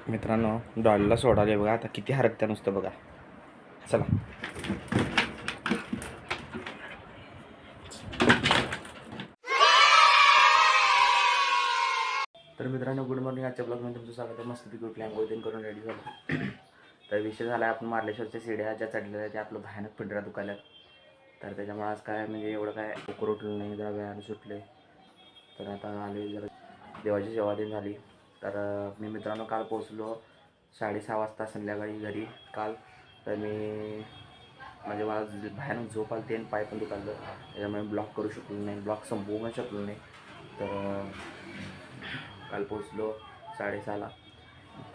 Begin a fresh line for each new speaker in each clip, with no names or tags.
मित्रांनो, डॉलला सोडाले बघा. आता किती हरकत्या नुसतं बघा. चला. तर मित्रांनो, गुड मॉर्निंग. आजच्या ब्लॉगमध्ये तुमचं स्वागत आहे. मस्तपैकी उठले, आंघोळ करून रेडी झालो. तर विषय झाला आहे, आपण मार्लेश्वरच्या सीड्या ज्या चढलेल्या त्या आपलं भयानक पिंजरा दुखायला. तर त्याच्यामुळे आज काय म्हणजे एवढं काय उकर उठलं नाही, जरा वेळाने सुटले. तर आता आले, जरा देवाची सेवा दिन झाली. तर मी मित्रांनो काल पोचलो 6:30 वाजता संध्याकाळी घरी काल. तर मी म्हणजे मला भयानक झोप आली आणि पाय पण दुखायलं, त्याच्यामुळे ब्लॉक करू शकलो नाही, ब्लॉक संपवू पण शकलो नाही. तर काल पोचलो 6:30ला.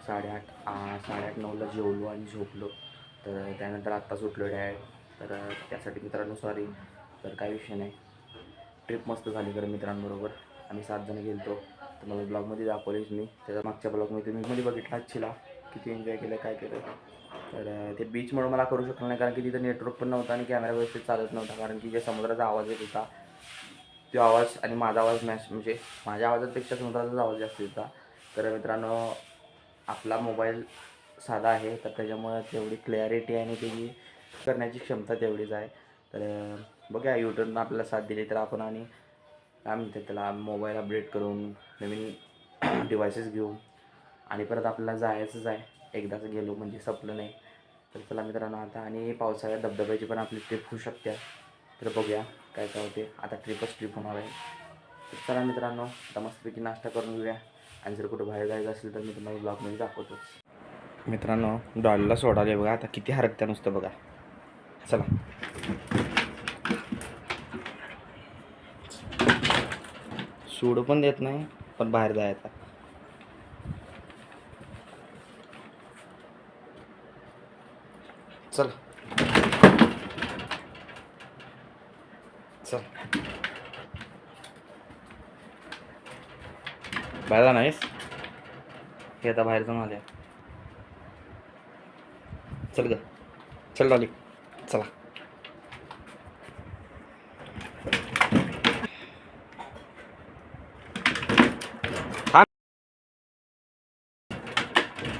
8:30-9ला जेवलो आणि झोपलो. तर त्यानंतर आत्ताच उठलो डायरेक्ट. तर त्यासाठी मित्रांनो सॉरी. तर काही विषय नाही, ट्रिप मस्त झाली खरं मित्रांबरोबर. आम्ही 7 जण गेलो. तर मला ब्लॉगमध्ये दाखवलीच मी. त्याच्या मागच्या ब्लॉगमध्ये तुम्ही बघितला आजचीला किती एन्जॉय केलं, काय केलं. तर ते बीचमुळे मला करू शकलो नाही, कारण की तिथं नेटवर्क पण नव्हता आणि कॅमेरा व्यवस्थित चालत नव्हता. कारण की जे समुद्राचा आवाज येत होता तो आवाज आणि माझा आवाज म्हणजे माझ्या आवाजापेक्षा समुद्राचाच आवाज जास्त होता. तर मित्रांनो, आपला मोबाईल साधा आहे, तर त्याच्यामुळं तेवढी क्लॅरिटी आणि त्याची करण्याची क्षमता तेवढीच आहे. तर बघा, यूट्यूबनं आपल्याला साथ दिली तर आपण आणि काय म्हणतात त्याला, मोबाईल अपडेट करून नवीन डिव्हायसेस घेऊन आणि परत आपल्याला जायचंच आहे. एकदाच गेलो म्हणजे संपलं नाही. तर चला मित्रांनो, आता आणि पावसाळ्यात धबधब्याची पण आपली ट्रिप होऊ शकते. तर बघूया काय काय होते. आता ट्रिप होणार आहे. तर चला मित्रांनो, आता मस्तपैकी नाश्ता करून घेऊया आणि जर कुठं बाहेर जायचं असेल तर मी तुम्हाला ब्लॉगमध्ये दाखवतो. मित्रांनो, डॉलला सोडाले बघा. आता किती हरकत्या नुसतं बघा. चला. सोडू पण देत नाही, पण बाहेर जायचं. चल चल. बाहेर जाणार आहेस? हे आता बाहेर जाऊन आले. चल ग, चल डॉली, चला.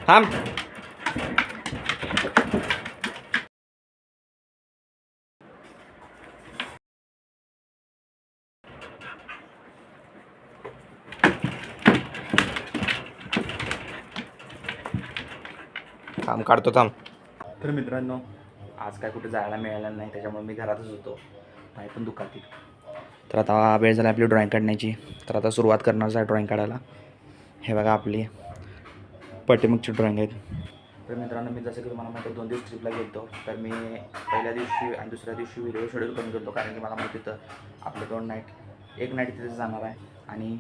थांब. थांब काढतो, थांब. तर मित्रांनो, आज काय कुठे जायला मिळालं नाही, त्याच्यामुळे मी घरातच होतो. पाय पण दुखातील. तर आता वेळ झाला आपली ड्रॉइंग काढण्याची. तर आता सुरुवात करणार आहे ड्रॉइंग काढायला. हे बघा आपली पाठीमागची ड्रॉइंग आहेत. तर मित्रांनो, मी जसं की तुम्हाला माहिती 2 दिवस ट्रिपला गेलो. तर मी पहिल्या दिवशी आणि दुसऱ्या दिवशी व्हिडिओ शेड्यूल करून गेलो, कारण की मला माहिती होतं आपलं 2 नाईट, 1 नाईट तिथे जाणार आहे आणि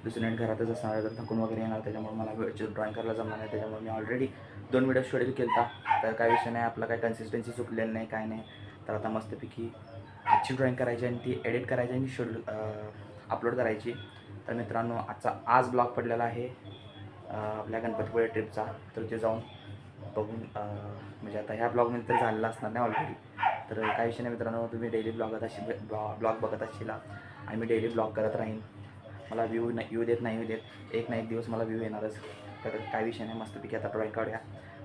दुसरी नाईट घरातच असणार आहे. तर थकून वगैरे येणार, त्याच्यामुळे मला ड्रॉइंग करायला जमणार नाही. त्याच्यामुळे मी ऑलरेडी 2 व्हिडिओ शेड्यूल केला. तर काही विषय नाही, आपला काही कन्सिस्टन्सी चुकलेली नाही, काय नाही. तर आता मस्तपैकी आजची ड्रॉइंग करायची आणि ती एडिट करायची आणि शेड्यूल अपलोड करायची. तर मित्रांनो, आज ब्लॉग पडलेला आहे आपल्या गणपतीपुळे ट्रिपचा. तर ते जाऊन बघून म्हणजे आता ह्या ब्लॉगमध्ये तर झालेला असणार नाही ऑलरेडी. तर काही विषय नाही मित्रांनो, तुम्ही डेली ब्लॉग बघत असशील आणि मी डेली ब्लॉग करत राहीन. मला येऊ देत नाही, येऊ देत, एक ना एक दिवस मला व्ह्यू येणारच. तर काही विषय नाही, मस्तपैकी आता ड्रॉइंग काढूया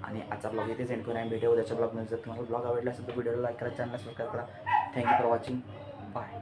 आणि आजचा ब्लॉग इथेच एंड करूया. भेटूया उद्याच्या ब्लॉगमध्ये. जर तुम्हाला ब्लॉग आवडला असेल तर व्हिडिओला लाईक करा, चॅनलला सबस्क्राईब करा. Thank you for watching. बाय.